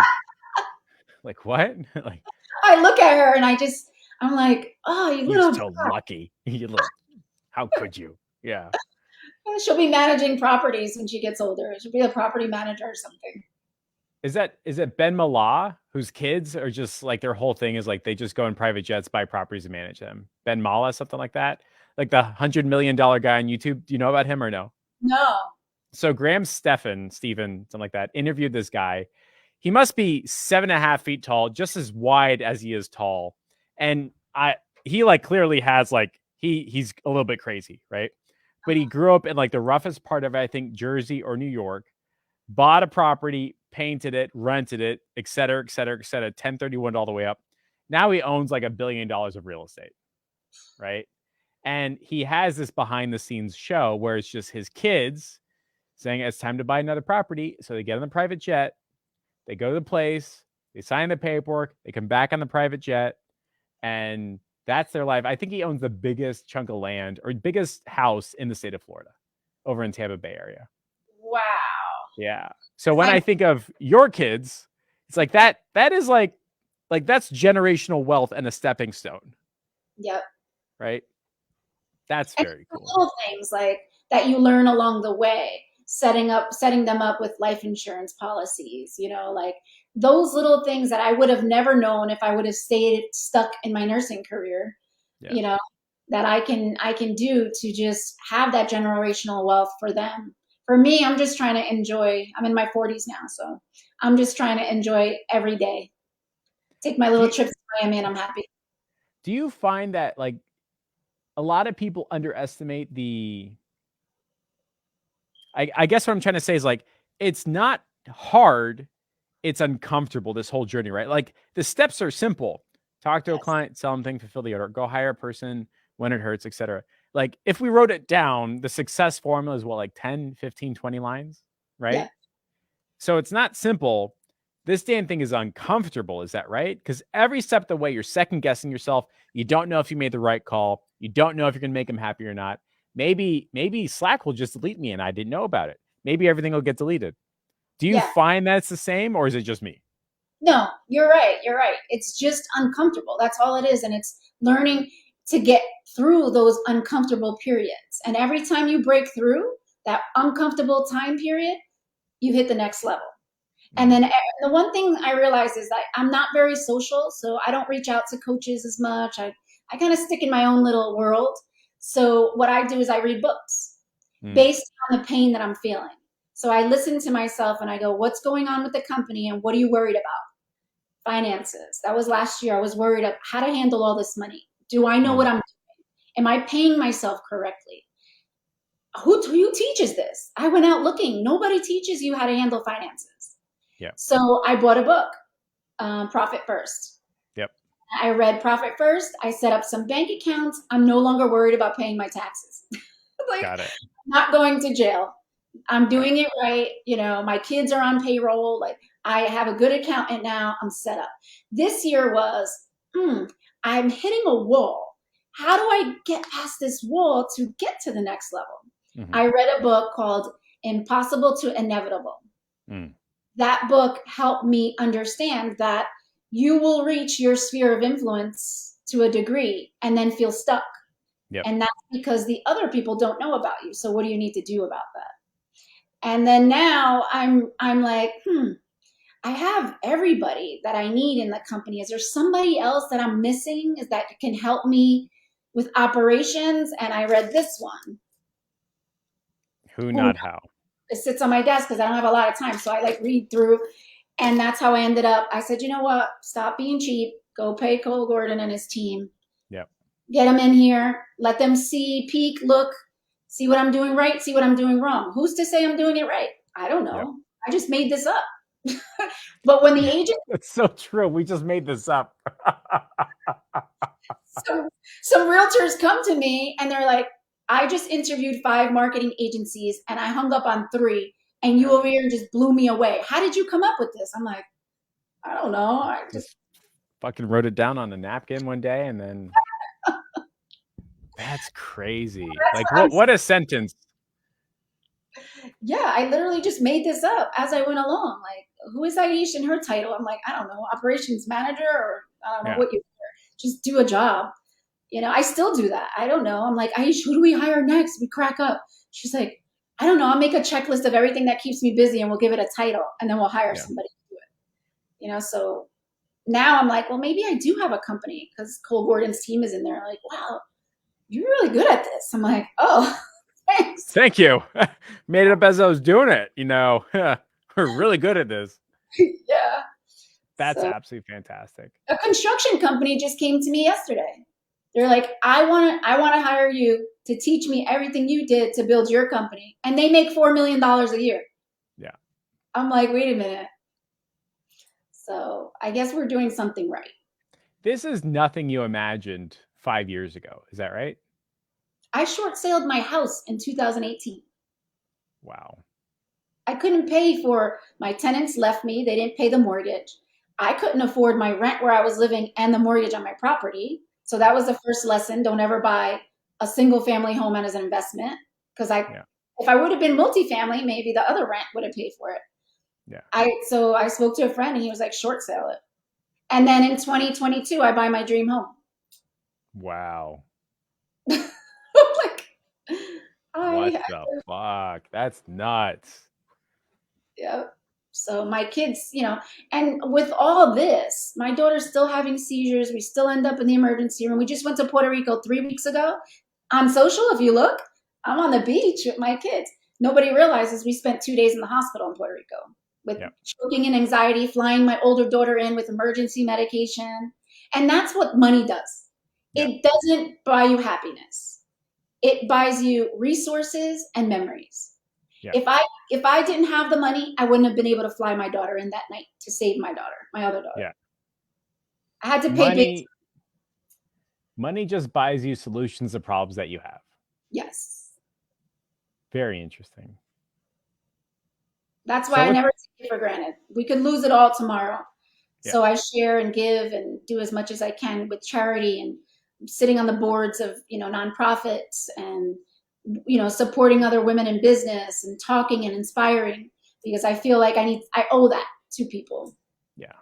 I look at her and I'm like, oh, you're so lucky. How could you? Yeah. She'll be managing properties when she gets older. She'll be a property manager or something. Is it Ben Mallah, whose kids are just their whole thing is they just go in private jets, buy properties and manage them? Ben Mallah, something like that? The $100 million guy on YouTube. Do you know about him or no? No. So Graham Stephan, something like that, interviewed this guy. He must be 7.5 feet tall, just as wide as he is tall. And he clearly has he's a little bit crazy, right? but he grew up in like the roughest part of, I think, Jersey or New York, bought a property, painted it, rented it, et cetera, et cetera, et cetera, 1031 all the way up. Now he owns like $1 billion of real estate, right? And he has this behind the scenes show where it's just his kids saying it's time to buy another property. So they get on the private jet, they go to the place, they sign the paperwork, they come back on the private jet, and that's their life. I think he owns the biggest chunk of land or biggest house in the state of Florida over in Tampa Bay area. Wow. Yeah. So when I think of your kids, it's like that is like that's generational wealth and a stepping stone. Yep. Right. That's very cool. Little things like that you learn along the way, setting them up with life insurance policies, like those little things that I would have never known if I would have stayed stuck in my nursing career, that I can do to just have that generational wealth for them. For me, I'm just trying to enjoy. I'm in my 40s now, so I'm just trying to enjoy every day. Take my little trips to Miami, and I'm happy. Do you find that like a lot of people underestimate I guess what I'm trying to say is like, it's not hard, it's uncomfortable, this whole journey, right? Like the steps are simple. Talk to a client, sell them things, fulfill the order, go hire a person when it hurts, etc. Like if we wrote it down, the success formula is what, like 10, 15, 20 lines, right? Yeah. So it's not simple. This damn thing is uncomfortable. Is that right? Because every step of the way, you're second guessing yourself. You don't know if you made the right call. You don't know if you're going to make them happy or not. Maybe Slack will just delete me and I didn't know about it. Maybe everything will get deleted. Do you find that's the same, or is it just me? No, you're right. You're right. It's just uncomfortable. That's all it is. And it's learning to get through those uncomfortable periods. And every time you break through that uncomfortable time period, you hit the next level. And then the one thing I realized is that I'm not very social, so I don't reach out to coaches as much. I kind of stick in my own little world. So what I do is I read books based on the pain that I'm feeling. So I listen to myself and I go, what's going on with the company and what are you worried about? Finances. That was last year. I was worried of how to handle all this money. Do I know what I'm doing? Am I paying myself correctly? Who teaches this? I went out looking. Nobody teaches you how to handle finances. Yeah. So I bought a book, Profit First. Yep. I read Profit First. I set up some bank accounts. I'm no longer worried about paying my taxes. Got it. Not going to jail. I'm doing it right. My kids are on payroll. Like I have a good accountant now. I'm set up. This year was, I'm hitting a wall. How do I get past this wall to get to the next level? Mm-hmm. I read a book called Impossible to Inevitable. That book helped me understand that you will reach your sphere of influence to a degree and then feel stuck. Yep. And that's because the other people don't know about you. So what do you need to do about that? And then now I'm like, I have everybody that I need in the company. Is there somebody else that I'm missing that can help me with operations? And I read this one. Who, not how. It sits on my desk because I don't have a lot of time. So I read through, and that's how I ended up. I said, you know what? Stop being cheap. Go pay Cole Gordon and his team. Yep. Get them in here. Let them see, peek, look, see what I'm doing right, see what I'm doing wrong. Who's to say I'm doing it right? I don't know. Yep. I just made this up. But when the agent... It's so true. We just made this up. So some realtors come to me and they're like, I just interviewed 5 marketing agencies and I hung up on 3 and you over here just blew me away. How did you come up with this? I'm like, I don't know. I just fucking wrote it down on a napkin one day and then that's crazy. Like what a sentence. Yeah, I literally just made this up as I went along. Like, who is Aish in her title? I'm like, I don't know, operations manager, or I don't know what you just do a job. I still do that. I don't know. I'm like, Aish, who do we hire next? We crack up. She's like, I don't know. I'll make a checklist of everything that keeps me busy and we'll give it a title and then we'll hire somebody to do it. So now I'm like, well, maybe I do have a company because Cole Gordon's team is in there. Like, wow, you're really good at this. I'm like, oh, thanks. Thank you. Made it up as I was doing it. We're really good at this. Yeah. That's absolutely fantastic. A construction company just came to me yesterday. They're like, I want to hire you to teach me everything you did to build your company. And they make $4 million a year. Yeah. I'm like, wait a minute. So I guess we're doing something right. This is nothing you imagined 5 years ago. Is that right? I short sailed my house in 2018. Wow. I couldn't pay for my tenants left me. They didn't pay the mortgage. I couldn't afford my rent where I was living and the mortgage on my property. So that was the first lesson. Don't ever buy a single family home as an investment. Because Yeah. if I would have been multifamily, maybe the other rent would have paid for it. Yeah. So I spoke to a friend and he was like, short sale it. And then in 2022, I buy my dream home. Wow. Like, What the fuck? That's nuts. yeah. So my kids, and with all this, my daughter's still having seizures. We still end up in the emergency room. We just went to Puerto Rico 3 weeks ago. On social, if you look, I'm on the beach with my kids. Nobody realizes we spent 2 days in the hospital in Puerto Rico with choking and anxiety, flying my older daughter in with emergency medication. And that's what money does. Yeah. It doesn't buy you happiness. It buys you resources and memories. Yeah. If I didn't have the money, I wouldn't have been able to fly my daughter in that night to save my other daughter. Yeah. I had to pay money just buys you solutions to problems that you have. Yes. Very interesting. That's why I never take it for granted. We could lose it all tomorrow. Yeah. So I share and give and do as much as I can with charity and sitting on the boards of, nonprofits and, supporting other women in business and talking and inspiring, because I feel like I owe that to people. Yeah.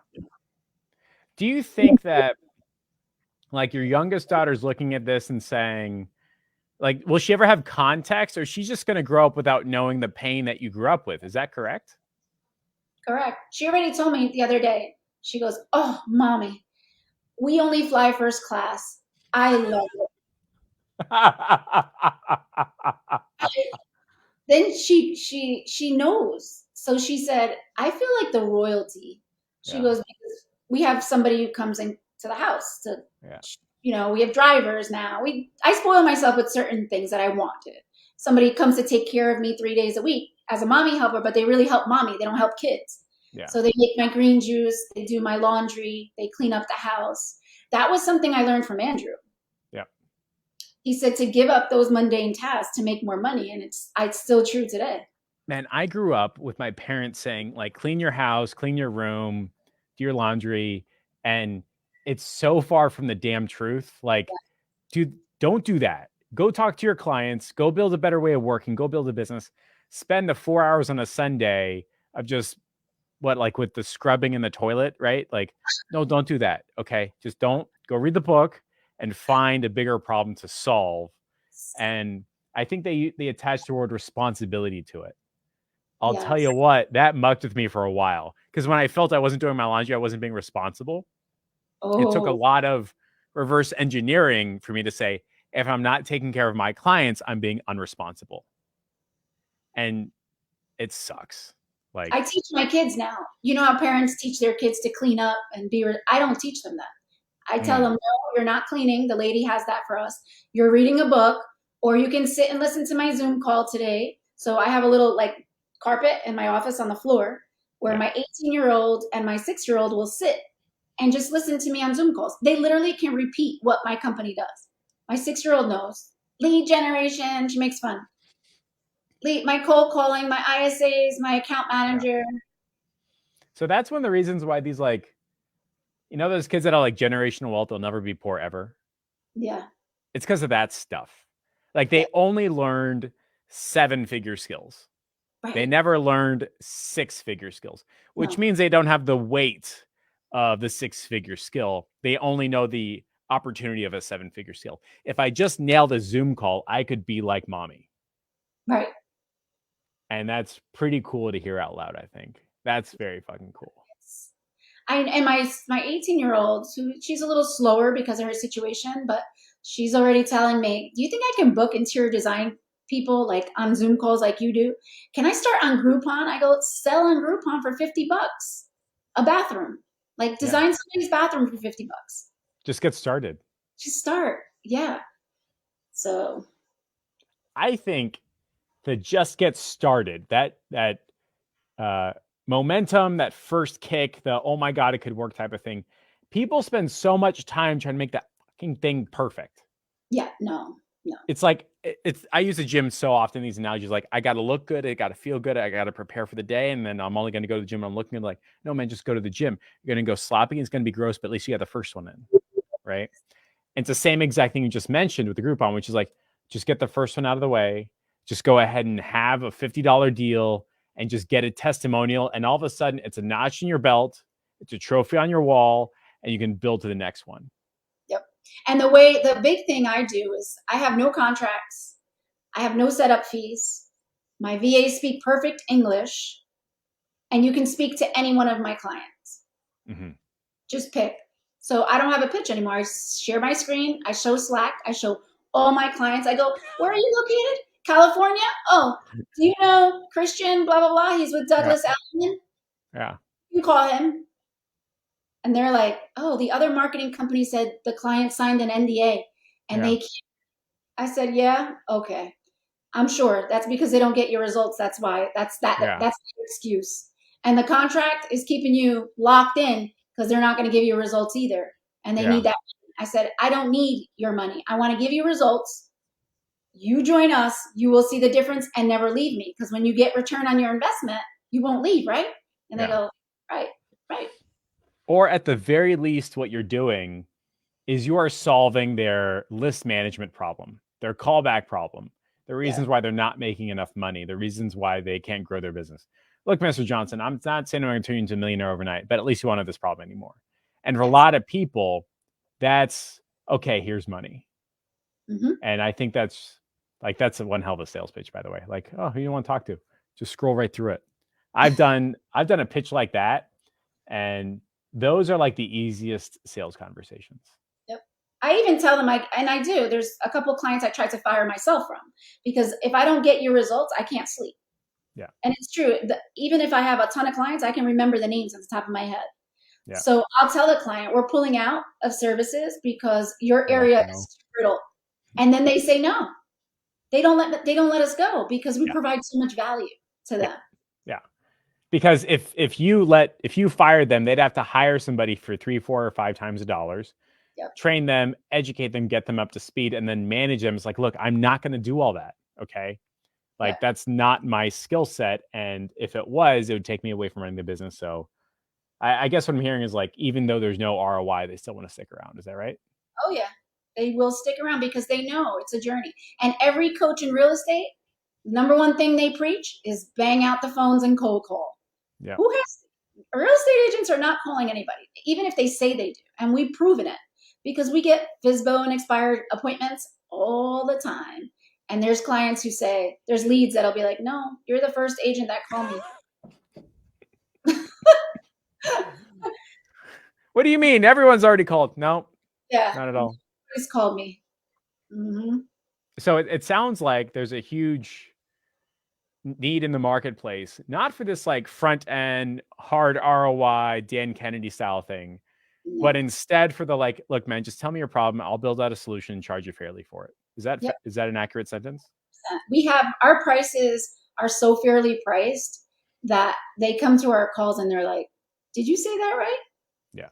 Do you think that like your youngest daughter's looking at this and saying, like, will she ever have context, or she's just going to grow up without knowing the pain that you grew up with? Is that correct? Correct. She already told me the other day. She goes, "Oh, mommy, we only fly first class. I love it." Then she knows. So she said, "I feel like the royalty." She goes, "Because we have somebody who comes into the house to, we have drivers now. I spoil myself with certain things that I wanted. Somebody comes to take care of me 3 days a week as a mommy helper, but they really help mommy. They don't help kids. Yeah. So they make my green juice. They do my laundry. They clean up the house." That was something I learned from Andrew. Yeah. He said to give up those mundane tasks to make more money. And it's still true today. Man, I grew up with my parents saying, like, clean your house, clean your room, do your laundry. And it's so far from the damn truth. Like, dude, don't do that. Go talk to your clients. Go build a better way of working. Go build a business. Spend the 4 hours on a Sunday of just with the scrubbing in the toilet, right? Like, no, don't do that. Okay. Just don't. Go read the book and find a bigger problem to solve. And I think they attach the word responsibility to it. I'll tell you what, that mucked with me for a while. Because when I felt I wasn't doing my laundry, I wasn't being responsible. It took a lot of reverse engineering for me to say, if I'm not taking care of my clients, I'm being unresponsible. And it sucks. Like, I teach my kids now. You know how parents teach their kids to clean up and I don't teach them that. I tell them, no, you're not cleaning. The lady has that for us. You're reading a book, or you can sit and listen to my Zoom call today. So I have a little carpet in my office on the floor where my 18-year-old and my 6-year-old will sit and just listen to me on Zoom calls. They literally can repeat what my company does. My 6-year-old knows lead generation. She makes fun. My cold calling, my ISAs, my account manager. So that's one of the reasons why these, those kids that are like generational wealth, they'll never be poor ever. Yeah. It's because of that stuff. Like, they only learned 7-figure skills. Right. They never learned 6-figure skills, which means they don't have the weight of the 6-figure skill. They only know the opportunity of a 7-figure skill. If I just nailed a Zoom call, I could be like mommy. Right. And that's pretty cool to hear out loud, I think. That's very fucking cool. And my 18-year-old, she's a little slower because of her situation, but she's already telling me, do you think I can book interior design people on Zoom calls like you do? Can I start on Groupon? I go, sell on Groupon for $50 a bathroom. Design somebody's bathroom for $50. Just get started. Just start. Yeah. So I think to just get started, that uh, momentum, that first kick, the oh my god, it could work type of thing. People spend so much time trying to make that fucking thing perfect. yeah, no, no. It's like it's. I use the gym so often. These analogies, like I got to look good, I got to feel good, I got to prepare for the day, and then I'm only going to go to the gym. I'm looking like, no man, just go to the gym. You're going to go sloppy. It's going to be gross, but at least you got the first one in, right? And it's the same exact thing you just mentioned with the Groupon, which is like, just get the first one out of the way. Just go ahead and have a $50 deal and just get a testimonial. And all of a sudden, it's a notch in your belt, it's a trophy on your wall, and you can build to the next one. Yep. And the big thing I do is I have no contracts. I have no setup fees. My VAs speak perfect English, and you can speak to any one of my clients. Mm-hmm. Just pick. So I don't have a pitch anymore. I share my screen. I show Slack. I show all my clients. I go, where are you located? California? Oh, do you know Christian, blah, blah, blah? He's with Douglas Elliman. Yeah. You call him. And they're like, oh, the other marketing company said the client signed an NDA and they can't. I said, yeah, okay. I'm sure that's because they don't get your results. That's why. That's the excuse. And the contract is keeping you locked in because they're not going to give you results either. And they need that. I said, I don't need your money. I want to give you results. You join us, you will see the difference and never leave me. Because when you get return on your investment, you won't leave, right? And they go, right, right. Or at the very least, what you're doing is you are solving their list management problem, their callback problem, the reasons why they're not making enough money, the reasons why they can't grow their business. Look, Mr. Johnson, I'm not saying I'm going to turn you into a millionaire overnight, but at least you won't have this problem anymore. And for a lot of people, that's okay, here's money. Mm-hmm. And I think that's one hell of a sales pitch, by the way. Like, oh, who do you want to talk to? Just scroll right through it. I've done a pitch like that, and those are like the easiest sales conversations. Yep. I even tell them, I do. There's a couple of clients I tried to fire myself from because if I don't get your results, I can't sleep. Yeah. And it's true. Even if I have a ton of clients, I can remember the names on the top of my head. Yeah. So I'll tell the client, we're pulling out of services because your area is brutal. And then they say no. They don't let us go because we provide so much value to them. Yeah. Because if you fired them, they'd have to hire somebody for 3, 4, or 5 times the dollars, train them, educate them, get them up to speed, and then manage them. It's like, look, I'm not going to do all that. Okay. Like that's not my skill set. And if it was, it would take me away from running the business. So I guess what I'm hearing is like, even though there's no ROI, they still want to stick around. Is that right? Oh yeah. They will stick around because they know it's a journey. And every coach in real estate, number one thing they preach is bang out the phones and cold call. Yeah. Real estate agents are not calling anybody, even if they say they do. And we've proven it because we get FSBO and expired appointments all the time. And there's clients who say, there's leads that'll be like, no, you're the first agent that called me. What do you mean? Everyone's already called. No, not at all. Nobody's called me. Mm-hmm. So it sounds like there's a huge need in the marketplace, not for this like front end hard ROI Dan Kennedy style thing, but instead for the like, look, man, just tell me your problem. I'll build out a solution and charge you fairly for it. Is that an accurate sentence? We have our prices are so fairly priced that they come to our calls and they're like, did you say that right? Yeah.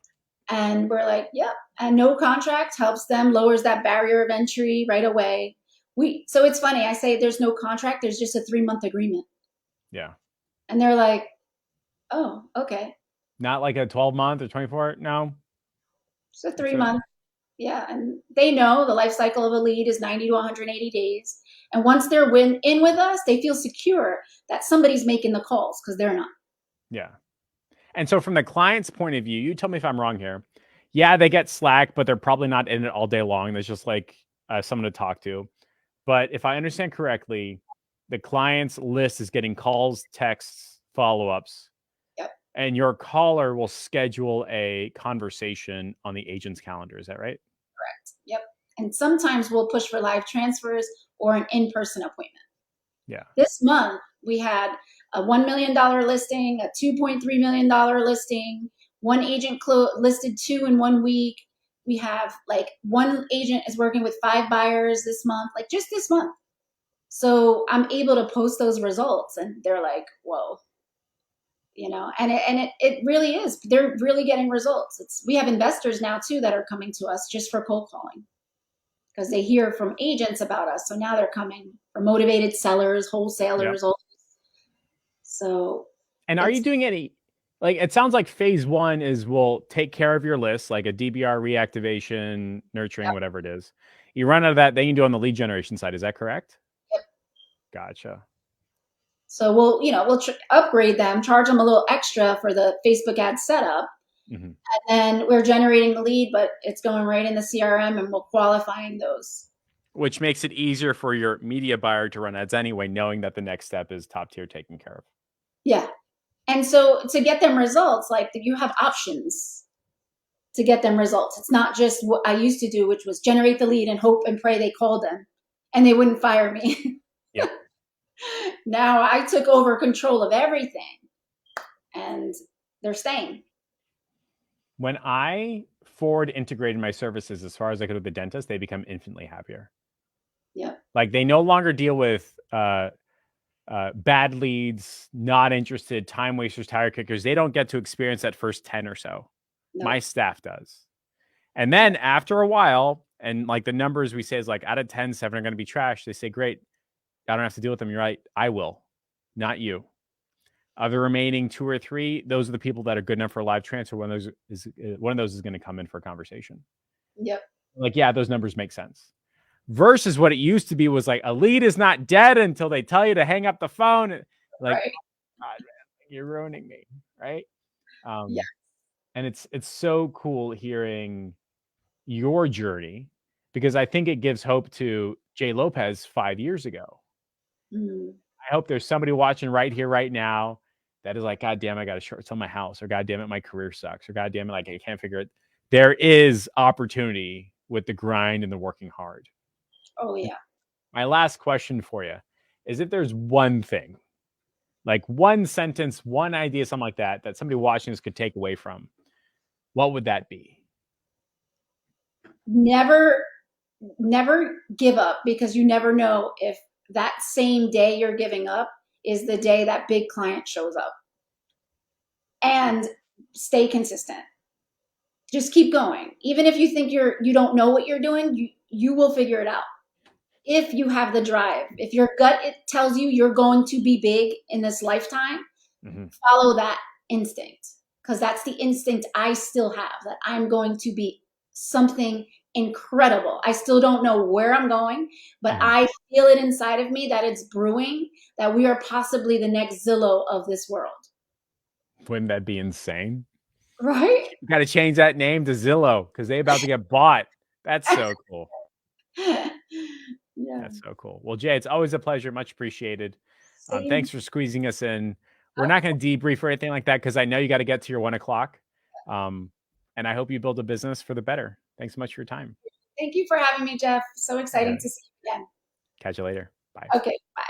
And we're like, yep. And no contract helps them, lowers that barrier of entry right away. So it's funny. I say there's no contract. There's just a 3-month agreement. Yeah. And they're like, oh, okay. Not like a 12-month or 24. No. It's a 3-month. Yeah. And they know the life cycle of a lead is 90 to 180 days. And once they're in with us, they feel secure that somebody's making the calls because they're not. Yeah. And so from the client's point of view, you tell me if I'm wrong here. Yeah, they get Slack, but they're probably not in it all day long. There's just like someone to talk to. But if I understand correctly, the client's list is getting calls, texts, follow-ups. Yep. And your caller will schedule a conversation on the agent's calendar. Is that right? Correct. Yep. And sometimes we'll push for live transfers or an in-person appointment. Yeah. This month, we had a $1 million listing, a $2.3 million listing. One agent listed 2 in 1 week. We have like one agent is working with 5 buyers this month, like just this month. So I'm able to post those results and they're like, whoa, and it really is. They're really getting results. We have investors now too that are coming to us just for cold calling because they hear from agents about us. So now they're coming for motivated sellers, wholesalers. Yep. So. And are you doing any, like, it sounds like phase one is we'll take care of your list, like a DBR reactivation, nurturing, yep. Whatever it is. You run out of that, then you do on the lead generation side. Is that correct? Yep. Gotcha. So we'll upgrade them, charge them a little extra for the Facebook ad setup. Mm-hmm. And then we're generating the lead, but it's going right in the CRM and we're qualifying those. Which makes it easier for your media buyer to run ads anyway, knowing that the next step is top tier taken care of. Yeah. And so to get them results, like you have options to get them results. It's not just what I used to do, which was generate the lead and hope and pray they called them and they wouldn't fire me. Yeah. Now I took over control of everything and they're staying. When I forward integrated my services as far as I could with the dentist, they become infinitely happier. Yeah. Like they no longer deal with bad leads, not interested, time wasters, tire kickers. They don't get to experience that first 10 or so. No. My staff does. And then after a while, and like the numbers we say is like out of 10, 7 are going to be trash. They say, great, I don't have to deal with them. You're right. I will, not you. Of the remaining 2 or 3, those are the people that are good enough for a live transfer. One of those is going to come in for a conversation. Yep. Like, yeah, those numbers make sense. Versus what it used to be was like a lead is not dead until they tell you to hang up the phone. Like, right. God, man, you're ruining me, right? Yeah. And it's so cool hearing your journey because I think it gives hope to Jay Lopez 5 years ago. Mm. I hope there's somebody watching right here, right now that is like, God damn, I got to short sell my house, or God damn it, my career sucks, or God damn it, like I can't figure it. There is opportunity with the grind and the working hard. Oh, yeah. My last question for you is if there's one thing, like one sentence, one idea, something like that, that somebody watching this could take away from, what would that be? Never give up because you never know if that same day you're giving up is the day that big client shows up. And stay consistent. Just keep going. Even if you think you don't know what you're doing, you will figure it out. If you have the drive, if your gut it tells you you're going to be big in this lifetime, mm-hmm. follow that instinct, because that's the instinct I still have, that I'm going to be something incredible. I still don't know where I'm going, but mm-hmm. I feel it inside of me that it's brewing, that we are possibly the next Zillow of this world. Wouldn't that be insane? Right? You got to change that name to Zillow because they're about to get bought. That's so cool. Yeah. That's so cool. Well, Jay, it's always a pleasure. Much appreciated. Thanks for squeezing us in. We're not going to debrief or anything like that because I know you got to get to your 1 o'clock. And I hope you build a business for the better. Thanks so much for your time. Thank you for having me, Jeff. So exciting to see you again. Catch you later. Bye. Okay. Bye.